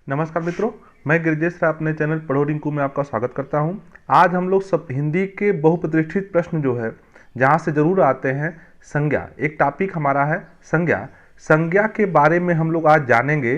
नमस्कार मित्रों, मैं गिरिजेश राय अपने चैनल पढ़ो रिंकू में आपका स्वागत करता हूं। आज हम लोग सब हिंदी के बहुप्रतिष्ठित प्रश्न जो है जहां से जरूर आते हैं संज्ञा, एक टॉपिक हमारा है संज्ञा। संज्ञा के बारे में हम लोग आज जानेंगे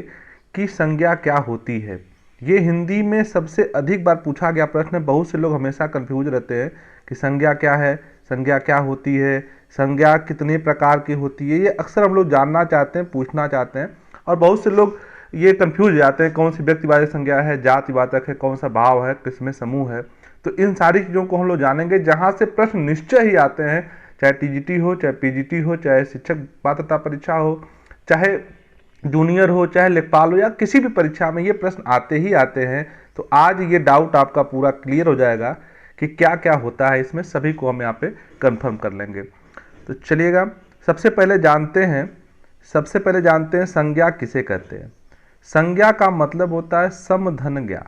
कि संज्ञा क्या होती है। ये हिंदी में सबसे अधिक बार पूछा गया प्रश्न है। बहुत से लोग हमेशा कंफ्यूज रहते हैं कि संज्ञा क्या है, संज्ञा क्या होती है, संज्ञा कितने प्रकार की होती है। ये अक्सर हम लोग जानना चाहते हैं, पूछना चाहते हैं। और बहुत से लोग ये कंफ्यूज जाते हैं, कौन सी व्यक्तिवाचक संज्ञा है, जातिवाचक है, कौन सा भाव है, किसमें समूह है। तो इन सारी चीज़ों को हम लोग जानेंगे जहाँ से प्रश्न निश्चय ही आते हैं, चाहे टीजीटी हो, चाहे पीजीटी हो, चाहे शिक्षक पात्रता परीक्षा हो, चाहे जूनियर हो, चाहे लेखपाल हो, या किसी भी परीक्षा में ये प्रश्न आते ही आते हैं। तो आज ये डाउट आपका पूरा क्लियर हो जाएगा कि क्या क्या होता है इसमें, सभी को हम यहाँ पे कंफर्म कर लेंगे। तो चलिएगा, सबसे पहले जानते हैं संज्ञा किसे कहते हैं। संज्ञा का मतलब होता है समधन ज्ञा।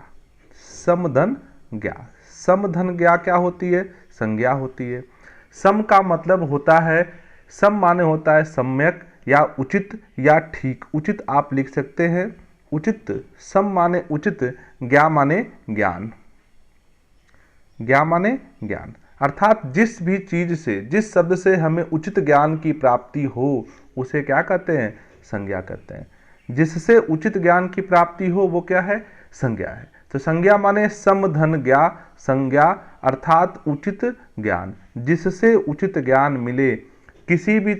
समधन ज्ञा, समधन ज्ञा क्या होती है? संज्ञा होती है। सम का मतलब होता है, सम माने होता है सम्यक या उचित या ठीक। उचित आप लिख सकते हैं, उचित। सम माने उचित, ज्ञा माने ज्ञान। ज्ञा माने ज्ञान, अर्थात जिस भी चीज से, जिस शब्द से हमें उचित ज्ञान की प्राप्ति हो उसे क्या कहते हैं? संज्ञा कहते हैं। जिससे उचित ज्ञान की प्राप्ति हो वो क्या है? संज्ञा है। तो संज्ञा माने समधन ज्ञा। संज्ञा अर्थात उचित ज्ञान, जिससे उचित ज्ञान मिले, किसी भी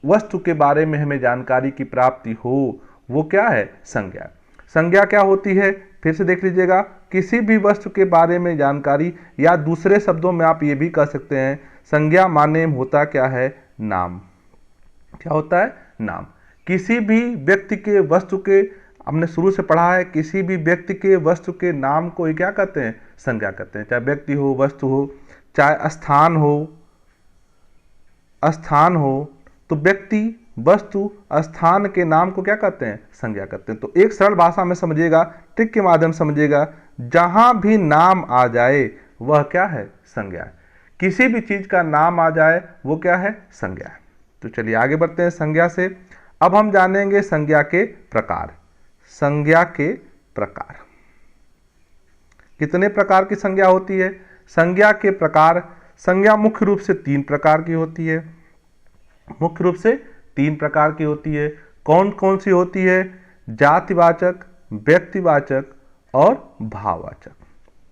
वस्तु के बारे में हमें जानकारी की प्राप्ति हो, वो क्या है? संज्ञा। संज्ञा क्या होती है? फिर से देख लीजिएगा, किसी भी वस्तु के बारे में जानकारी, या दूसरे शब्दों में आप ये भी कह सकते हैं, संज्ञा माने होता क्या है? नाम। क्या होता है? नाम। किसी भी व्यक्ति के, वस्तु के, हमने शुरू से पढ़ा है, किसी भी व्यक्ति के, वस्तु के नाम को ही क्या कहते हैं? संज्ञा कहते हैं। चाहे व्यक्ति हो, वस्तु हो, चाहे स्थान हो, तो व्यक्ति, वस्तु, स्थान के नाम को क्या कहते हैं? संज्ञा कहते हैं। तो एक सरल भाषा में समझिएगा, ट्रिक के माध्यम से समझिएगा, जहां भी नाम आ जाए वह क्या है? संज्ञा है। किसी भी चीज का नाम आ जाए वो क्या है? संज्ञा है। तो चलिए आगे बढ़ते हैं संज्ञा से। अब हम जानेंगे संज्ञा के प्रकार। संज्ञा के प्रकार, कितने प्रकार की संज्ञा होती है? संज्ञा के प्रकार, संज्ञा मुख्य रूप से 3 प्रकार की होती है। मुख्य रूप से 3 प्रकार की होती है। कौन कौन सी होती है? जातिवाचक, व्यक्तिवाचक और भाववाचक।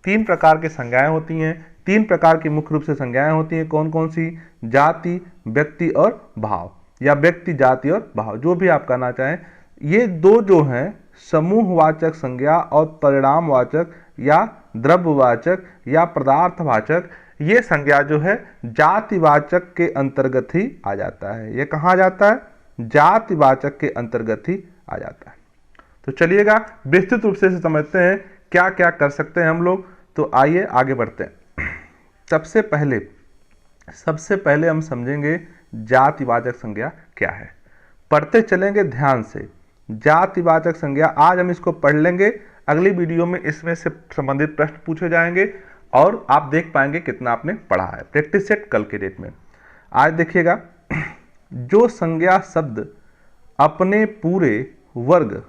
3 प्रकार की संज्ञाएं होती हैं। 3 प्रकार की मुख्य रूप से संज्ञाएं होती हैं। कौन कौन सी? जाति, व्यक्ति और भाव, या व्यक्ति, जाति और भाव, जो भी आप कहना चाहें। ये दो जो हैं, समूहवाचक संज्ञा और परिणामवाचक या द्रव्यवाचक या पदार्थवाचक, ये संज्ञा जो है जातिवाचक के अंतर्गत ही आ जाता है। ये कहाँ जाता है? जातिवाचक के अंतर्गत ही आ जाता है। तो चलिएगा विस्तृत रूप से समझते हैं क्या क्या कर सकते हैं हम लोग। तो आइए आगे बढ़ते हैं। सबसे पहले हम समझेंगे जातिवाचक संज्ञा क्या है। पढ़ते चलेंगे ध्यान से। जातिवाचक संज्ञा आज हम इसको पढ़ लेंगे, अगली वीडियो में इसमें से संबंधित प्रश्न पूछे जाएंगे और आप देख पाएंगे कितना आपने पढ़ा है। प्रैक्टिस सेट कल के डेट में। आज देखिएगा, जो संज्ञा शब्द अपने पूरे वर्ग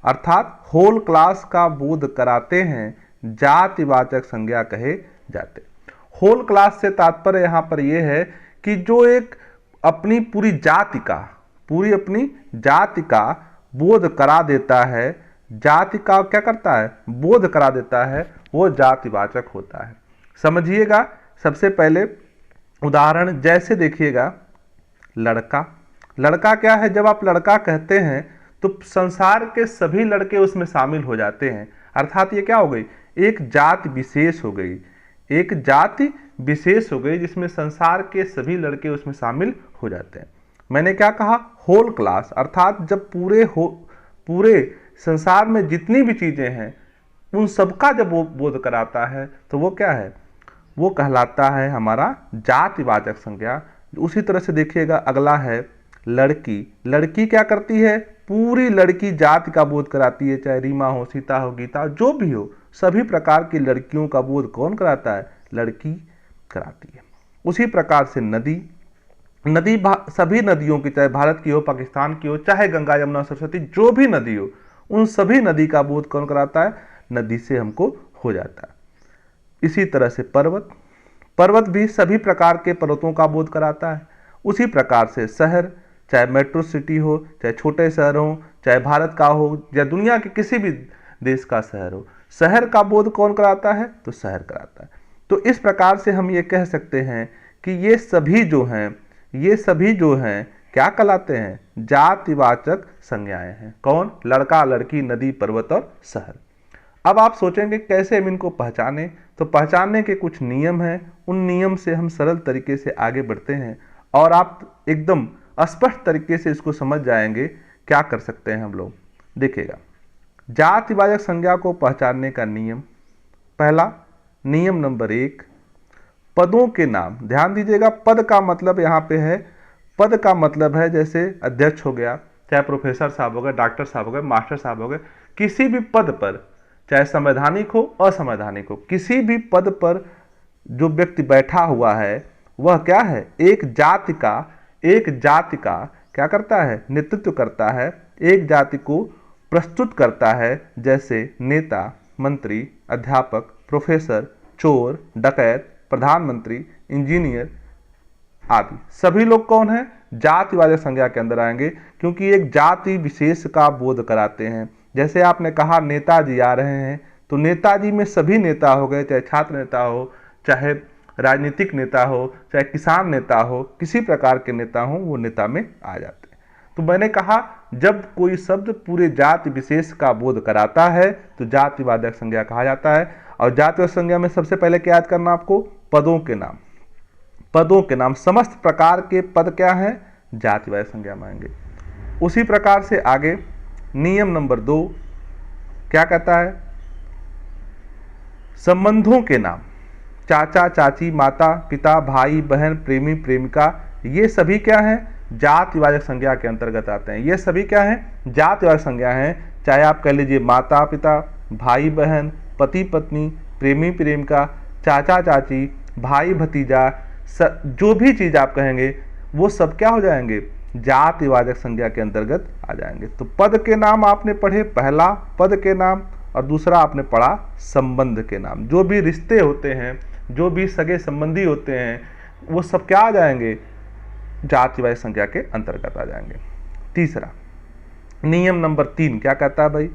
अर्थात होल क्लास का बोध कराते हैं, जातिवाचक संज्ञा कहे जाते। होल क्लास से तात्पर्य यहां पर यह है कि जो एक अपनी पूरी जाति का बोध करा देता है, जाति का क्या करता है? बोध करा देता है, वो जातिवाचक होता है। समझिएगा, सबसे पहले उदाहरण जैसे देखिएगा, लड़का। लड़का क्या है? जब आप लड़का कहते हैं तो संसार के सभी लड़के उसमें शामिल हो जाते हैं। अर्थात ये क्या हो गई? एक जाति विशेष हो गई। एक जाति विशेष हो गई जिसमें संसार के सभी लड़के उसमें शामिल हो जाते हैं। मैंने क्या कहा? होल क्लास, अर्थात जब पूरे संसार में जितनी भी चीजें हैं उन सबका जब वो बोध कराता है तो वो क्या है? वो कहलाता है हमारा जातिवाचक संज्ञा। उसी तरह से देखिएगा, अगला है लड़की। लड़की क्या करती है? पूरी लड़की जाति का बोध कराती है, चाहे रीमा हो, सीता हो, गीता हो, जो भी हो, सभी प्रकार की लड़कियों का बोध कौन कराता है? लड़की कराती है। उसी प्रकार से नदी। सभी नदियों की, चाहे भारत की हो, पाकिस्तान की हो, चाहे गंगा, यमुना, सरस्वती, जो भी नदी हो, उन सभी नदी का बोध कौन कराता है? नदी से हमको हो जाता है। इसी तरह से पर्वत, पर्वत भी सभी प्रकार के पर्वतों का बोध कराता है। उसी प्रकार से शहर, चाहे मेट्रो सिटी हो, चाहे छोटे शहर हो, चाहे भारत का हो या दुनिया के किसी भी देश का शहर हो, शहर का बोध कौन कराता है? तो शहर कराता है। तो इस प्रकार से हम ये कह सकते हैं कि ये सभी जो हैं क्या कहलाते हैं? जातिवाचक संज्ञाएं हैं। कौन? लड़का, लड़की, नदी, पर्वत और शहर। अब आप सोचेंगे कैसे हम इनको पहचाने? तो पहचानने के कुछ नियम हैं, उन नियम से हम सरल तरीके से आगे बढ़ते हैं और आप एकदम स्पष्ट तरीके से इसको समझ जाएंगे। क्या कर सकते हैं हम लोग? देखिएगा, जातिवाचक संज्ञा को पहचानने का नियम, पहला नियम नंबर 1, पदों के नाम। ध्यान दीजिएगा, पद का मतलब यहाँ पे है, पद का मतलब है जैसे अध्यक्ष हो गया, चाहे प्रोफेसर साहब हो गए, डॉक्टर साहब हो गए, मास्टर साहब हो गए, किसी भी पद पर, चाहे संवैधानिक हो असंवैधानिक हो, किसी भी पद पर जो व्यक्ति बैठा हुआ है वह क्या है? एक जाति का क्या करता है? नेतृत्व करता है, एक जाति को प्रस्तुत करता है। जैसे नेता, मंत्री, अध्यापक, प्रोफेसर, चोर, डकैत, प्रधानमंत्री, इंजीनियर आदि सभी लोग कौन है? जातिवाचक संज्ञा के अंदर आएंगे, क्योंकि एक जाति विशेष का बोध कराते हैं। जैसे आपने कहा नेताजी आ रहे हैं, तो नेताजी में सभी नेता हो गए, चाहे छात्र नेता हो, चाहे राजनीतिक नेता हो, चाहे किसान नेता हो, किसी प्रकार के नेता हो, वो नेता में आ जाते हैं। तो मैंने कहा जब कोई शब्द पूरे जाति विशेष का बोध कराता है तो जातिवाचक संज्ञा कहा जाता है। और जातिवाचक संज्ञा में सबसे पहले क्या याद करना आपको? पदों के नाम। पदों के नाम, समस्त प्रकार के पद क्या हैं? जातिवाचक संज्ञा में आएंगे। उसी प्रकार से आगे नियम नंबर 2 क्या कहता है? संबंधों के नाम, चाचा, चाची, माता, पिता, भाई, बहन, प्रेमी, प्रेमिका, ये सभी क्या हैं? जातिवाचक संज्ञा के अंतर्गत आते हैं। ये सभी क्या हैं? जातिवाचक संज्ञा हैं। चाहे आप कह लीजिए माता पिता, भाई बहन, पति पत्नी, प्रेमी प्रेमिका, चाचा चाची, भाई भतीजा, जो भी चीज आप कहेंगे वो सब क्या हो जाएंगे? जातिवाचक संज्ञा के अंतर्गत आ जाएंगे। तो पद के नाम आपने पढ़े, पहला पद के नाम, और दूसरा आपने पढ़ा संबंध के नाम। जो भी रिश्ते होते हैं, जो भी सगे संबंधी होते हैं, वो सब क्या आ जाएंगे? जातिवाचक संज्ञा के अंतर्गत आ जाएंगे। तीसरा नियम नंबर 3 क्या कहता है भाई?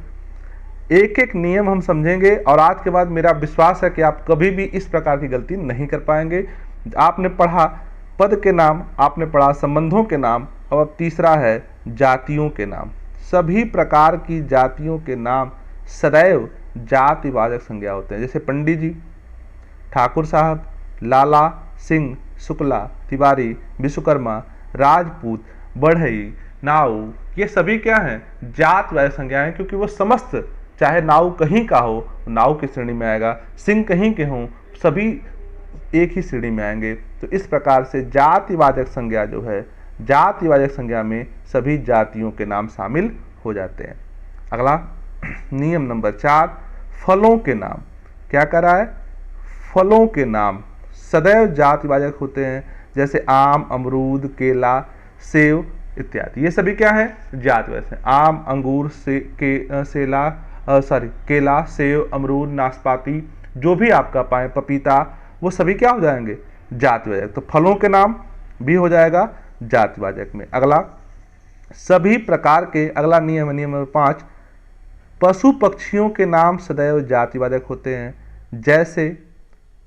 एक एक नियम हम समझेंगे और आज के बाद मेरा विश्वास है कि आप कभी भी इस प्रकार की गलती नहीं कर पाएंगे। आपने पढ़ा पद के नाम, आपने पढ़ा संबंधों के नाम, और अब तीसरा है जातियों के नाम। सभी प्रकार की जातियों के नाम सदैव जातिवाचक संज्ञा होते हैं। जैसे पंडित जी, ठाकुर साहब, लाला, सिंह, शुक्ला, तिवारी, विश्वकर्मा, राजपूत, बढ़ई, नाऊ, ये सभी क्या हैं? जातिवाचक संज्ञाएं, क्योंकि वो समस्त, चाहे नाऊ कहीं का हो नाऊ की श्रेणी में आएगा, सिंह कहीं के हों सभी एक ही श्रेणी में आएंगे। तो इस प्रकार से जातिवाचक संज्ञा जो है, जातिवाचक संज्ञा में सभी जातियों के नाम शामिल हो जाते हैं। अगला नियम नंबर 4, फलों के नाम। क्या कर रहा है? फलों के नाम सदैव जातिवाचक होते हैं। जैसे आम, अमरूद, केला, सेव इत्यादि, ये सभी क्या है? जातिवाचक। आम, अंगूर, केला, सेव, अमरूद, नाशपाती, जो भी आपका पाए, पपीता, वो सभी क्या हो जाएंगे? जातिवाचक। तो फलों के नाम भी हो जाएगा जातिवाचक में। अगला सभी प्रकार के, अगला नियम नंबर 5, पशु पक्षियों के नाम सदैव जातिवाचक होते हैं।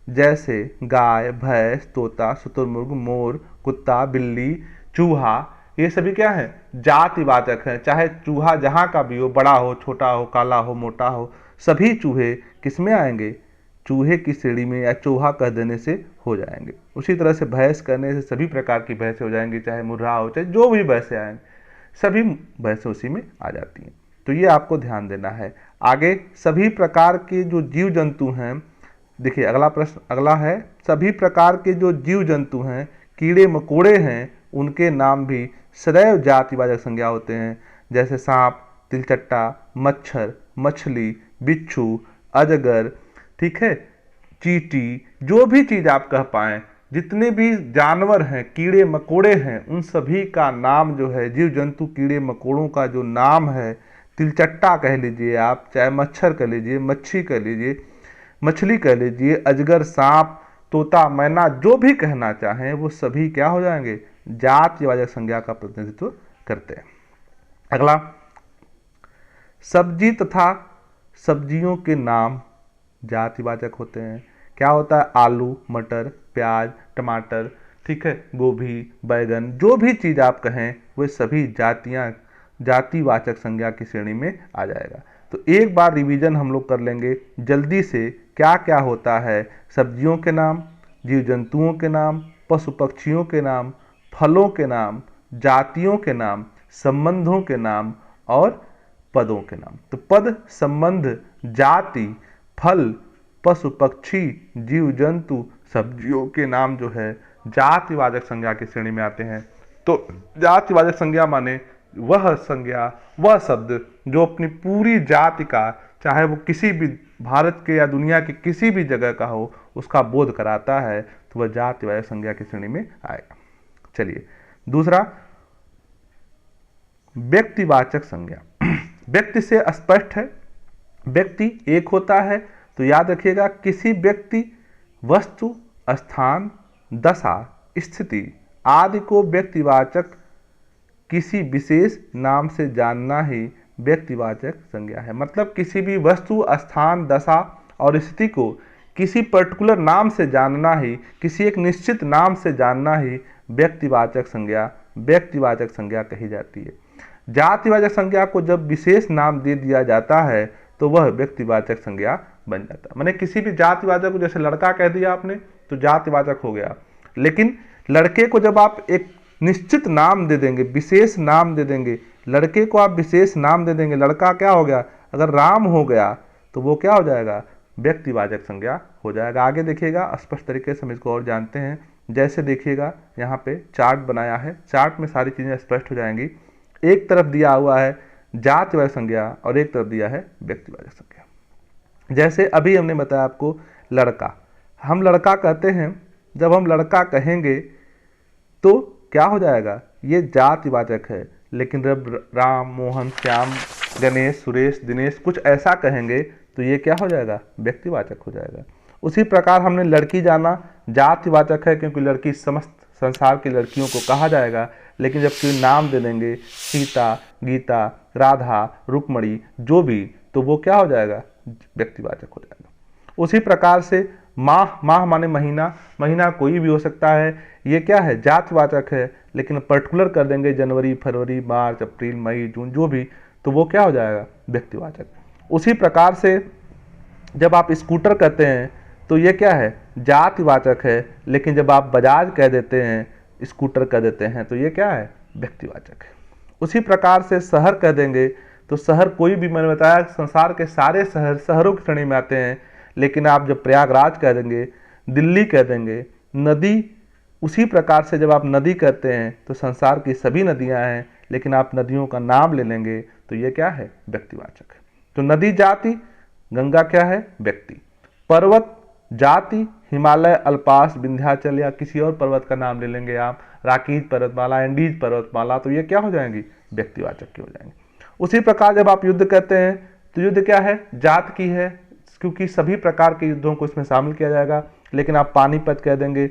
जैसे गाय, भैंस, तोता, शुतुरमुर्ग, मोर, कुत्ता, बिल्ली, चूहा, ये सभी क्या है? जातिवाचक है। चाहे चूहा जहाँ का भी हो, बड़ा हो, छोटा हो, काला हो, मोटा हो, सभी चूहे किस में आएंगे? चूहे की श्रेणी में या चूहा कह देने से हो जाएंगे। उसी तरह से भैंस कहने से सभी प्रकार की भैंसें हो जाएंगी, चाहे मुर्रा हो, चाहे जो भी भैंसें आएंगे, सभी भैंसें उसी में आ जाती हैं। तो ये आपको ध्यान देना है। आगे सभी प्रकार के जो जीव जंतु हैं, देखिए अगला प्रश्न अगला है, सभी प्रकार के जो जीव जंतु हैं, कीड़े मकोड़े हैं, उनके नाम भी सदैव जातिवाचक संज्ञा होते हैं। जैसे सांप, तिलचट्टा, मच्छर, मछली, बिच्छू, अजगर, ठीक है, चींटी, जो भी चीज आप कह पाएं, जितने भी जानवर हैं, कीड़े मकोड़े हैं, उन सभी का नाम जो है, जीव जंतु कीड़े मकोड़ों का जो नाम है तिलचट्टा कह लीजिए आप, चाहे मच्छर कह लीजिए, मच्छी कह लीजिए, मछली कह लीजिए, अजगर, सांप, तोता, मैना, जो भी कहना चाहें वो सभी क्या हो जाएंगे, जातिवाचक संज्ञा का प्रतिनिधित्व करते हैं। अगला, सब्जी तथा सब्जियों के नाम जातिवाचक होते हैं। क्या होता है, आलू, मटर, प्याज, टमाटर, ठीक है, गोभी, बैगन, जो भी चीज़ आप कहें वे सभी जातिवाचक संज्ञा की श्रेणी में आ जाएगा। तो एक बार रिवीजन हम लोग कर लेंगे जल्दी से, क्या क्या होता है, सब्जियों के नाम, जीव जंतुओं के नाम, पशु पक्षियों के नाम, फलों के नाम, जातियों के नाम, संबंधों के नाम और पदों के नाम। तो पद, संबंध, जाति, फल, पशु पक्षी, जीव जंतु, सब्जियों के नाम जो है जातिवाचक संज्ञा की श्रेणी में आते हैं। तो जातिवाचक संज्ञा माने वह संज्ञा, वह शब्द जो अपनी पूरी जाति का, चाहे वो किसी भी भारत के या दुनिया की किसी भी जगह का हो, उसका बोध कराता है, तो वह जातिवाचक संज्ञा की श्रेणी में आएगा। चलिए दूसरा, व्यक्तिवाचक संज्ञा। व्यक्ति से स्पष्ट है, व्यक्ति एक होता है, तो याद रखिएगा किसी व्यक्ति, वस्तु, स्थान, दशा, स्थिति आदि को व्यक्तिवाचक किसी विशेष नाम से जानना ही व्यक्तिवाचक संज्ञा है। मतलब किसी भी वस्तु, स्थान, दशा और स्थिति को किसी पर्टिकुलर नाम से जानना ही, किसी एक निश्चित नाम से जानना ही व्यक्तिवाचक संज्ञा कही जाती है। जातिवाचक संज्ञा को जब विशेष नाम दे दिया जाता है तो वह व्यक्तिवाचक संज्ञा बन जाता है। माने किसी भी जातिवाचक को, जैसे लड़का कह दिया आपने तो जातिवाचक हो गया, लेकिन लड़के को जब आप एक निश्चित नाम दे देंगे, विशेष नाम दे देंगे, लड़के को आप विशेष नाम दे देंगे, लड़का क्या हो गया, अगर राम हो गया तो वो क्या हो जाएगा, व्यक्तिवाचक संज्ञा हो जाएगा। आगे देखिएगा स्पष्ट तरीके से हम इसको और जानते हैं। जैसे देखिएगा यहाँ पे चार्ट बनाया है, चार्ट में सारी चीजें स्पष्ट हो जाएंगी। एक तरफ दिया हुआ है जातिवाचक संज्ञा और एक तरफ दिया है व्यक्तिवाचक संज्ञा। जैसे अभी हमने बताया आपको लड़का, हम लड़का कहते हैं, जब हम लड़का कहेंगे तो क्या हो जाएगा, ये जातिवाचक है। लेकिन जब राम, मोहन, श्याम, गणेश, सुरेश, दिनेश कुछ ऐसा कहेंगे तो ये क्या हो जाएगा, व्यक्तिवाचक हो जाएगा। उसी प्रकार हमने लड़की जाना, जातिवाचक है क्योंकि लड़की समस्त संसार की लड़कियों को कहा जाएगा, लेकिन जब कोई नाम दे देंगे, सीता, गीता, राधा, रुक्मणी, जो भी, तो वो क्या हो जाएगा, व्यक्तिवाचक हो जाएगा। उसी प्रकार से माह, माह माने महीना, महीना कोई भी हो सकता है, ये क्या है, जातिवाचक है, लेकिन पर्टिकुलर कर देंगे जनवरी, फरवरी, मार्च, अप्रैल, मई, जून, जो भी, तो वो क्या हो जाएगा, व्यक्तिवाचक। उसी प्रकार से जब आप स्कूटर कहते हैं तो ये क्या है, जातिवाचक है, लेकिन जब आप बजाज कह देते हैं, स्कूटर कह देते हैं, तो ये क्या है, व्यक्तिवाचक है। उसी प्रकार से शहर कह देंगे तो शहर कोई भी, मैंने बताया संसार के सारे शहरों की श्रेणी में आते हैं, लेकिन आप जब प्रयागराज कह देंगे, दिल्ली कह देंगे, नदी, उसी प्रकार से जब आप नदी कहते हैं तो संसार की सभी नदियां हैं, लेकिन आप नदियों का नाम ले लेंगे तो ये क्या है, व्यक्तिवाचक है। तो नदी जाति, गंगा क्या है, व्यक्ति। पर्वत जाति, हिमालय, अल्पास, विंध्याचल या किसी और पर्वत का नाम ले लेंगे आप, राकीज पर्वतमाला, एंडीज पर्वतमाला, तो ये क्या हो जाएंगी, व्यक्तिवाचक की हो जाएंगे। उसी प्रकार जब आप युद्ध कहते हैं तो युद्ध क्या है, जात की है, क्योंकि सभी प्रकार के युद्धों को इसमें शामिल किया जाएगा। लेकिन आप पानीपत कह देंगे,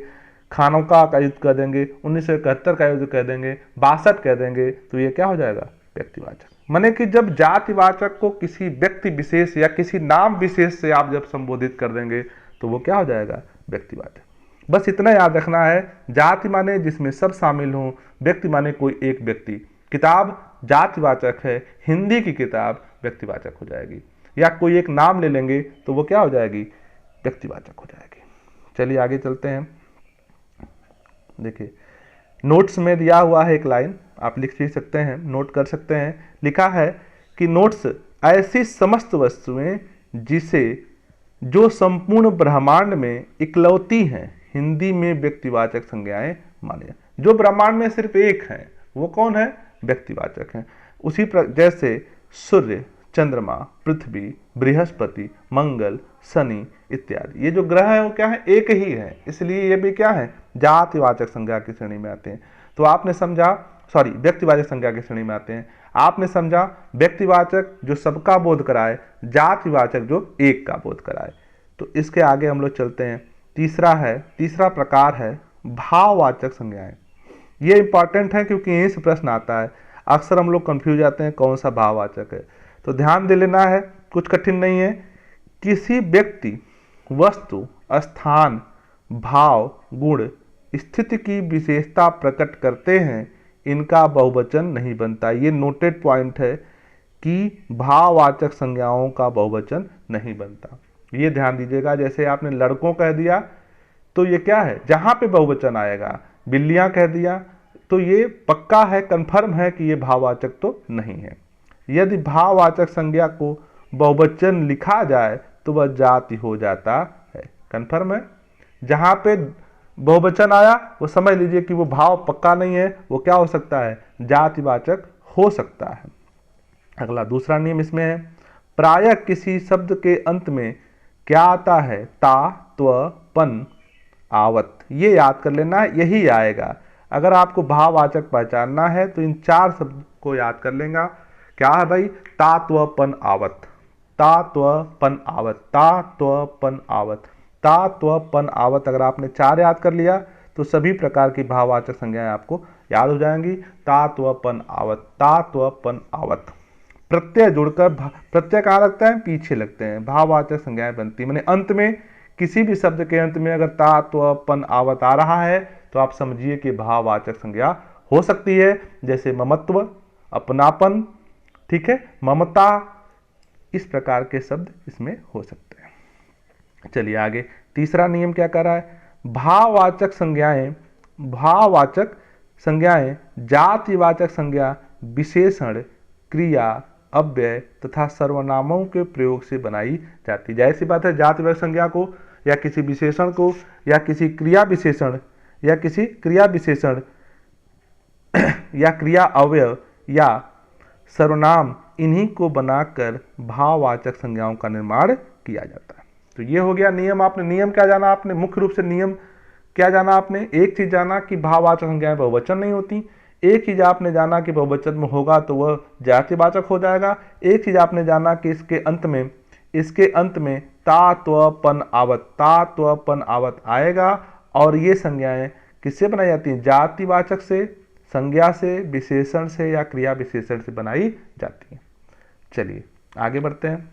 खानों का युद्ध कह देंगे, 1971 का युद्ध कह देंगे, 62 कह देंगे, तो ये क्या हो जाएगा, व्यक्तिवाचक। माने कि जब जातिवाचक को किसी व्यक्ति विशेष या किसी नाम विशेष से आप जब संबोधित कर देंगे तो वो क्या हो जाएगा, व्यक्तिवाचक। बस इतना याद रखना है, जाति माने जिसमें सब शामिल हों, व्यक्ति माने कोई एक व्यक्ति। किताब जातिवाचक है, हिंदी की किताब व्यक्तिवाचक हो जाएगी, या कोई एक नाम ले लेंगे तो वो क्या हो जाएगी, व्यक्तिवाचक हो जाएगी। चलिए आगे चलते हैं। देखिए नोट्स में दिया हुआ है एक लाइन, आप लिख भी सकते हैं, नोट कर सकते हैं। लिखा है कि नोट्स ऐसी समस्त वस्तुएं जिसे जो संपूर्ण ब्रह्मांड में इकलौती हैं, हिंदी में व्यक्तिवाचक संज्ञाएं माने। जो ब्रह्मांड में सिर्फ एक है वो कौन है, व्यक्तिवाचक है। उसी जैसे सूर्य, चंद्रमा, पृथ्वी, बृहस्पति, मंगल, शनि इत्यादि, ये जो ग्रह है वो क्या है, एक ही है, इसलिए ये भी क्या है, जातिवाचक संज्ञा की श्रेणी में आते हैं। तो आपने समझा, सॉरी व्यक्तिवाचक संज्ञा की श्रेणी में आते हैं। आपने समझा व्यक्तिवाचक जो सबका बोध कराए, जातिवाचक जो एक का बोध कराए। तो इसके आगे हम लोग चलते हैं। तीसरा प्रकार है भाववाचक संज्ञाएं। ये इंपॉर्टेंट है क्योंकि यहीं से प्रश्न आता है। अक्सर हम लोग कंफ्यूज जाते हैं कौन सा भाववाचक है, तो ध्यान दे लेना है, कुछ कठिन नहीं है। किसी व्यक्ति, वस्तु, स्थान, भाव, गुण, स्थिति की विशेषता प्रकट करते हैं, इनका बहुवचन नहीं बनता। ये नोटेड पॉइंट है कि भाववाचक संज्ञाओं का बहुवचन नहीं बनता, ये ध्यान दीजिएगा। जैसे आपने लड़कों कह दिया तो ये क्या है, जहां पे बहुवचन आएगा। बिल्लियां कह दिया तो ये पक्का है, कंफर्म है कि ये भाववाचक तो नहीं है। यदि भाववाचक संज्ञा को बहुवचन लिखा जाए तो वह जाति हो जाता है। कंफर्म है, जहां पे बहुवचन आया वो समझ लीजिए कि वो भाव पक्का नहीं है, वो क्या हो सकता है, जातिवाचक हो सकता है। अगला दूसरा नियम इसमें है, प्रायः किसी शब्द के अंत में क्या आता है, ता, त्व, पन, आवत। ये याद कर लेना, यही आएगा। अगर आपको भाववाचक पहचानना है तो इन 4 शब्द को याद कर लेगा। क्या है भाई, ता, त्व, पन, आवत, ता, त्व, पन, आवत, ता, त्व, पन, आवत, ता, त्व, पन, आवत। अगर आपने 4 याद कर लिया तो सभी प्रकार की भाववाचक संज्ञाएं आपको याद हो जाएंगी। ता, त्व, पन, आवत, ता, त्व, पन, आवत। प्रत्यय जुड़कर, प्रत्यय कहाँ लगता है, पीछे लगते हैं, भाववाचक संज्ञाएं बनती है। मैंने अंत में, किसी भी शब्द के अंत में अगर ता, त्व, पन, आवत आ रहा है तो आप समझिए कि भाववाचक संज्ञा हो सकती है। जैसे ममत्व, अपनापन, ठीक है, ममता, इस प्रकार के शब्द इसमें हो सकते हैं। चलिए आगे, तीसरा नियम क्या कह रहा है, भाववाचक संज्ञाएं जातिवाचक संज्ञा, विशेषण, क्रिया, अव्यय तथा सर्वनामों के प्रयोग से बनाई जाती है। जाहिर सी बात है, जातिवाचक संज्ञा को या किसी विशेषण को या किसी क्रिया विशेषण या किसी क्रिया विशेषण या क्रिया अवयव या सर्वनाम, इन्हीं को बनाकर भाववाचक संज्ञाओं का निर्माण किया जाता है। तो ये हो गया नियम। आपने नियम क्या जाना, आपने मुख्य रूप से नियम क्या जाना, आपने एक चीज जाना कि भाववाचक संज्ञाएं बहुवचन नहीं होती। एक चीज आपने जाना कि बहुवचन में होगा तो वह जातिवाचक हो जाएगा। एक चीज आपने जाना कि इसके अंत में ता, त्व, पन, आवत, ता, त्व, पन, आवत आएगा। और ये संज्ञाएं किससे बनाई जाती हैं, जातिवाचक से, संज्ञा से, विशेषण से या क्रिया विशेषण से बनाई जाती है। चलिए आगे बढ़ते हैं,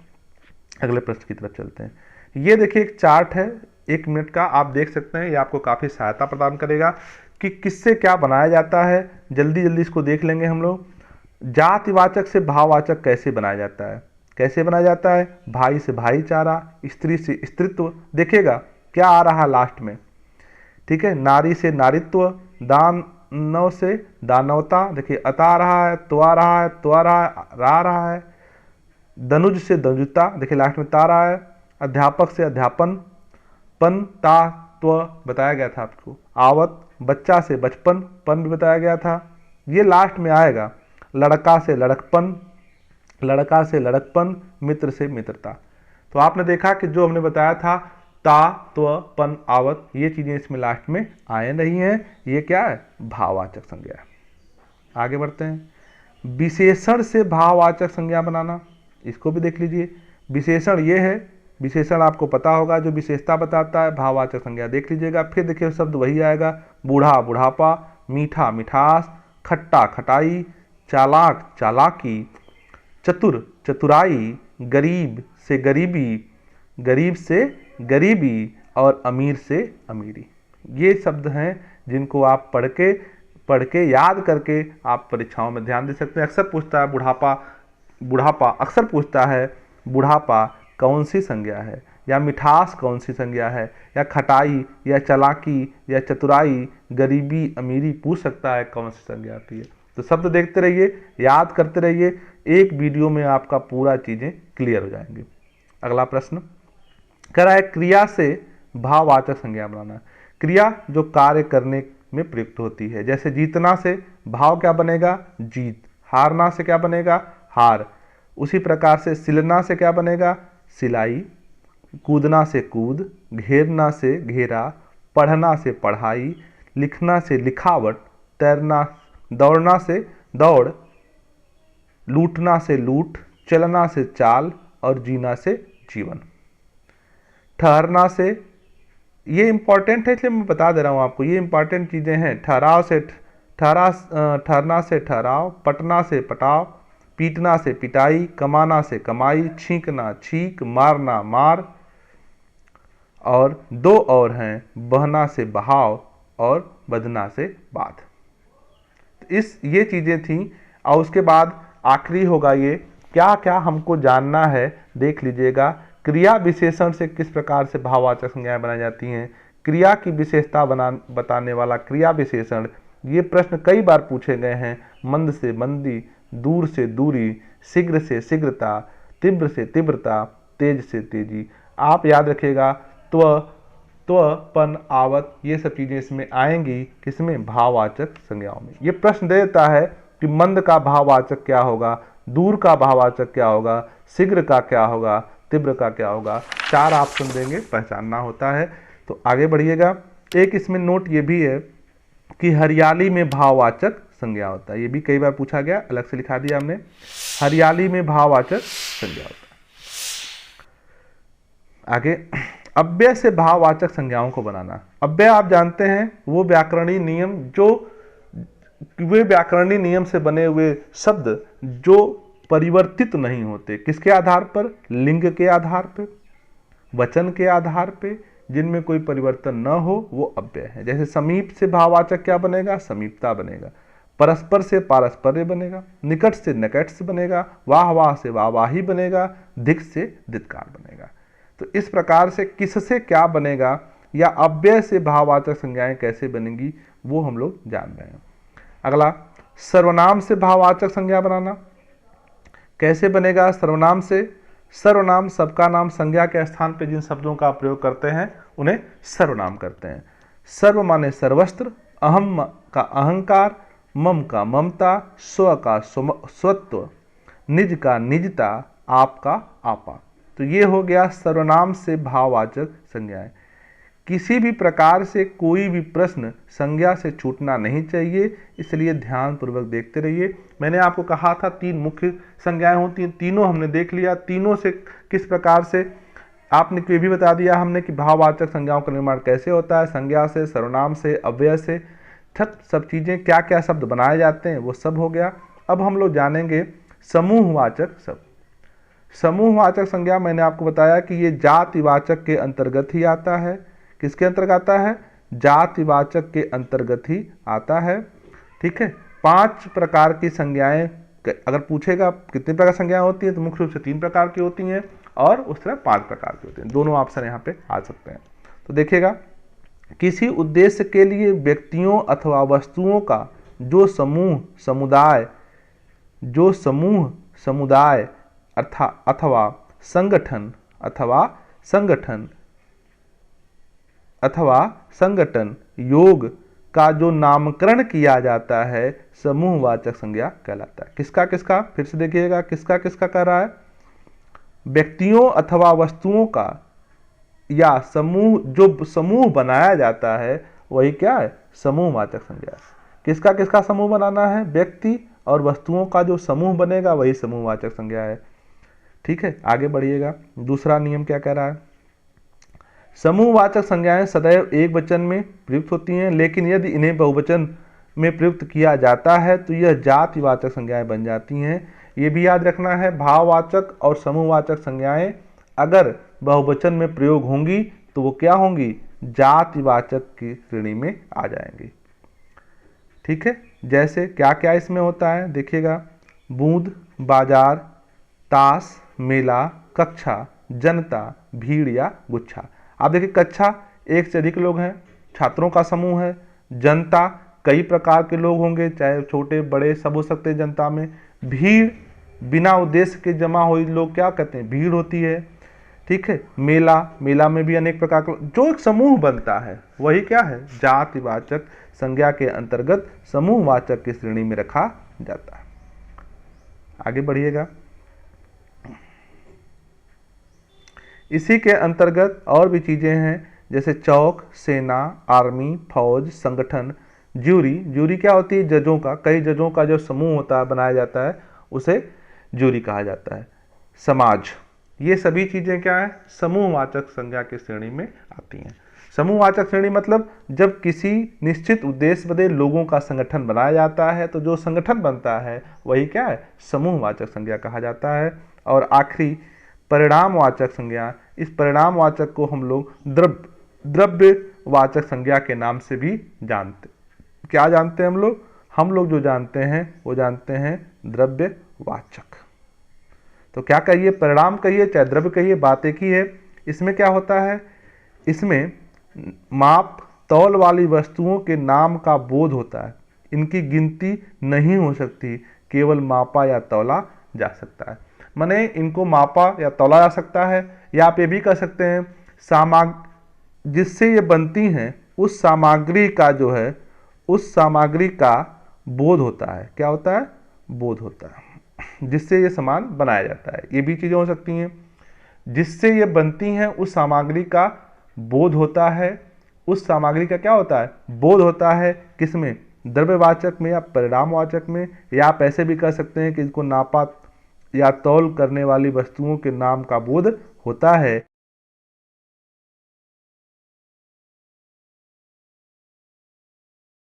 अगले प्रश्न की तरफ चलते हैं। ये देखिए एक चार्ट है 1 मिनट का, आप देख सकते हैं। ये आपको काफ़ी सहायता प्रदान करेगा कि किससे क्या बनाया जाता है। जल्दी जल्दी इसको देख लेंगे हम लोग। जातिवाचक से भाववाचक कैसे बनाया जाता है, कैसे बनाया जाता है, भाई से भाईचारा, स्त्री से स्त्रीत्व, देखिएगा क्या आ रहा है लास्ट में, ठीक है, नारी से नारीत्व, दानव से दानवता, देखिए अता आ रहा है, तो आ रहा है, तो आ रहा है, दनुज से दनुजता, देखिए लास्ट में ता रहा है, अध्यापक से अध्यापन, पन, ता, त्व बताया गया था आपको, आवत, बच्चा से बचपन, पन भी बताया गया था, ये लास्ट में आएगा, लड़का से लड़कपन, लड़का से लड़कपन, मित्र से मित्रता। तो आपने देखा कि जो हमने बताया था ता, त्व, पन, आवत, ये चीजें इसमें लास्ट में आए नहीं हैं। ये क्या है, भाववाचक संज्ञा है। आगे बढ़ते हैं, विशेषण से भाववाचक संज्ञा बनाना, इसको भी देख लीजिए। विशेषण ये है, विशेषण आपको पता होगा जो विशेषता बताता है, भाववाचक संज्ञा देख लीजिएगा। फिर देखिए शब्द वही आएगा, बूढ़ा बुढ़ापा, मीठा मिठास, खट्टा खटाई, चालाक चालाकी, चतुर चतुराई, गरीब से गरीबी, गरीब से गरीबी और अमीर से अमीरी। ये शब्द हैं जिनको आप पढ़ के याद करके आप परीक्षाओं में ध्यान दे सकते हैं। अक्सर पूछता है बुढ़ापा अक्सर पूछता है बुढ़ापा कौन सी संज्ञा है, या मिठास कौन सी संज्ञा है, या खटाई या चालाकी या चतुराई, गरीबी अमीरी पूछ सकता है कौन सी संज्ञा आती है। तो शब्द देखते रहिए, याद करते रहिए, एक वीडियो में आपका पूरा चीजें क्लियर हो जाएंगी। अगला प्रश्न कह रहा है, क्रिया से भाववाचक संज्ञा बनाना। क्रिया जो कार्य करने में प्रयुक्त होती है, जैसे जीतना से भाव क्या बनेगा, जीत, हारना से क्या बनेगा, हार। उसी प्रकार से सिलना से क्या बनेगा, सिलाई, कूदना से कूद, घेरना से घेरा, पढ़ना से पढ़ाई, लिखना से लिखावट, तैरना, दौड़ना से दौड़, लूटना से लूट, चलना से चाल और जीना से जीवन। ठहरना से, ये इंपॉर्टेंट है इसलिए मैं बता दे रहा हूं आपको, ये इंपॉर्टेंट चीजें हैं। ठहरना से ठहराव, पटना से पटाव, पीटना से पिटाई, कमाना से कमाई, छींकना छींक, मारना मार, और दो और हैं, बहना से बहाव और बदना से बाध। ये चीजें थी। और उसके बाद आखिरी होगा ये, क्या क्या हमको जानना है देख लीजिएगा। क्रिया विशेषण से किस प्रकार से भाववाचक संज्ञाएं बनाई जाती हैं, क्रिया की विशेषता बताने वाला क्रिया विशेषण। ये प्रश्न कई बार पूछे गए हैं। मंद से मंदी, दूर से दूरी, शीघ्र से शीघ्रता, तीव्र से तीव्रता, तेज से तेजी। आप याद रखिएगा, त्वपन, आवत, ये सब चीजें इसमें आएंगी। किसमें? भाववाचक संज्ञाओं में। ये प्रश्न देता है कि मंद का भाववाचक क्या होगा, दूर का भाववाचक क्या होगा, शीघ्र का क्या होगा, तीव्र का क्या होगा। 4 ऑप्शन देंगे, पहचानना होता है। तो आगे बढ़िएगा। एक इसमें नोट ये भी है कि हरियाली में भाववाचक संज्ञा होता है। ये भी कई बार पूछा गया, अलग से लिखा दिया हमने। हरियाली में भाववाचक संज्ञा होता है। आगे, अव्यय से भाववाचक संज्ञाओं को बनाना। अव्यय आप जानते हैं वो व्याकरणीय नियम, जो वे व्याकरणीय नियम से बने हुए शब्द जो परिवर्तित नहीं होते। किसके आधार पर? लिंग के आधार पर, वचन के आधार पे, जिनमें कोई परिवर्तन न हो, वो अव्यय है। जैसे समीप से भाववाचक क्या बनेगा? समीपता बनेगा। परस्पर से पारस्पर्य बनेगा, निकट से निकट बनेगा, वाह वाह से वाहवाही बनेगा, धिक से धिक्कार बनेगा। तो इस प्रकार से किससे क्या बनेगा या अव्यय से भाववाचक संज्ञाएं कैसे बनेंगी वो हम लोग जान रहे हैं। अगला, सर्वनाम से भाववाचक संज्ञा बनाना। कैसे बनेगा सर्वनाम से? सर्वनाम सबका नाम, संज्ञा के स्थान पे जिन शब्दों का प्रयोग करते हैं उन्हें सर्वनाम करते हैं। सर्व माने सर्वस्त्र, अहम का अहंकार, मम का ममता, स्व का स्वत्व, निज का निजता, आप का आपा। तो ये हो गया सर्वनाम से भाववाचक संज्ञाएं। किसी भी प्रकार से कोई भी प्रश्न संज्ञा से छूटना नहीं चाहिए, इसलिए ध्यान पूर्वक देखते रहिए। मैंने आपको कहा था 3 मुख्य संज्ञाएं होती हैं, तीनों हमने देख लिया। तीनों से किस प्रकार से आपने ये भी बता दिया हमने कि भाववाचक संज्ञाओं का निर्माण कैसे होता है, संज्ञा से, सर्वनाम से, अव्यय से। सब चीजें क्या क्या शब्द बनाए जाते हैं वो सब हो गया। अब हम लोग जानेंगे समूहवाचक शब्द। समूहवाचक संज्ञा मैंने आपको बताया कि ये जातिवाचक के अंतर्गत ही आता है। किसके अंतर्गत आता है? जातिवाचक के अंतर्गत ही आता है। ठीक है। 5 प्रकार की संज्ञाएं अगर पूछेगा कितने प्रकार संज्ञाएं होती है तो मुख्य रूप से 3 प्रकार की होती हैं और उस तरह 5 प्रकार की होती हैं। दोनों ऑप्शन यहाँ पे आ सकते हैं। तो देखिएगा, किसी उद्देश्य के लिए व्यक्तियों अथवा वस्तुओं का जो समूह समुदाय अथवा संगठन योग का जो नामकरण किया जाता है समूहवाचक संज्ञा कहलाता है। किसका किसका? फिर से देखिएगा, किसका किसका कह रहा है? व्यक्तियों अथवा वस्तुओं का या जो समूह बनाया जाता है वही क्या है? समूहवाचक संज्ञा। किसका किसका समूह बनाना है? व्यक्ति और वस्तुओं का जो समूह बनेगा वही समूहवाचक संज्ञा है। ठीक है, आगे बढ़िएगा। दूसरा नियम क्या कह रहा है? समूहवाचक संज्ञाएं सदैव एक वचन में प्रयुक्त होती हैं, लेकिन यदि इन्हें बहुवचन में प्रयुक्त किया जाता है तो यह जातिवाचक संज्ञाएं बन जाती हैं। ये भी याद रखना है, भाववाचक और समूहवाचक संज्ञाएं अगर बहुवचन में प्रयोग होंगी तो वो क्या होंगी? जातिवाचक की श्रेणी में आ जाएंगी। ठीक है, जैसे क्या क्या इसमें होता है देखिएगा, बूंद, बाजार, ताश, मेला, कक्षा, जनता, भीड़ या गुच्छा। आप देखिए, कक्षा एक से अधिक लोग हैं, छात्रों का समूह है। जनता कई प्रकार के लोग होंगे, चाहे छोटे बड़े सब हो सकते हैं जनता में। भीड़ बिना उद्देश्य के जमा हुई लोग क्या कहते हैं? भीड़ होती है। ठीक है, मेला में भी अनेक प्रकार का जो एक समूह बनता है वही क्या है? जातिवाचक संज्ञा के अंतर्गत समूहवाचक की श्रेणी में रखा जाता है। आगे बढ़िएगा। इसी के अंतर्गत और भी चीजें हैं, जैसे चौक, सेना, आर्मी, फौज, संगठन, ज्यूरी, ज्यूरी क्या होती है? जजों का, कई जजों का जो समूह होता है, बनाया जाता है, उसे ज्यूरी कहा जाता है। समाज, ये सभी चीजें क्या है? समूहवाचक संज्ञा की श्रेणी में आती हैं। समूहवाचक श्रेणी मतलब जब किसी निश्चित उद्देश्य वाले लोगों का संगठन बनाया जाता है तो जो संगठन बनता है वही क्या है? समूहवाचक संज्ञा कहा जाता है। और आखिरी परिणामवाचक संज्ञा, इस परिणामवाचक को हम लोग द्रव्यवाचक संज्ञा के नाम से भी जानते। क्या जानते हैं हम लोग? हम लोग जो जानते हैं वो जानते हैं द्रव्यवाचक। तो क्या कहिए, परिणाम कहिए चाहे द्रव्य कहिए, बात एक ही है। इसमें क्या होता है? इसमें माप तौल वाली वस्तुओं के नाम का बोध होता है, इनकी गिनती नहीं हो सकती, केवल मापा या तौला जा सकता है। माने इनको मापा या तौला जा सकता है, या आप ये भी कह सकते हैं जिससे ये बनती हैं उस सामग्री का जो है, उस सामग्री का बोध होता है। क्या होता है? बोध होता है, जिससे ये सामान बनाया जाता है। ये भी चीजें हो सकती हैं। जिससे ये बनती हैं उस सामग्री का बोध होता है, उस सामग्री का क्या होता है? बोध होता है। किसमें? द्रव्यवाचक में या परिणामवाचक में। या आप ऐसे भी कह सकते हैं कि इसको नापा या तौल करने वाली वस्तुओं के नाम का बोध होता है।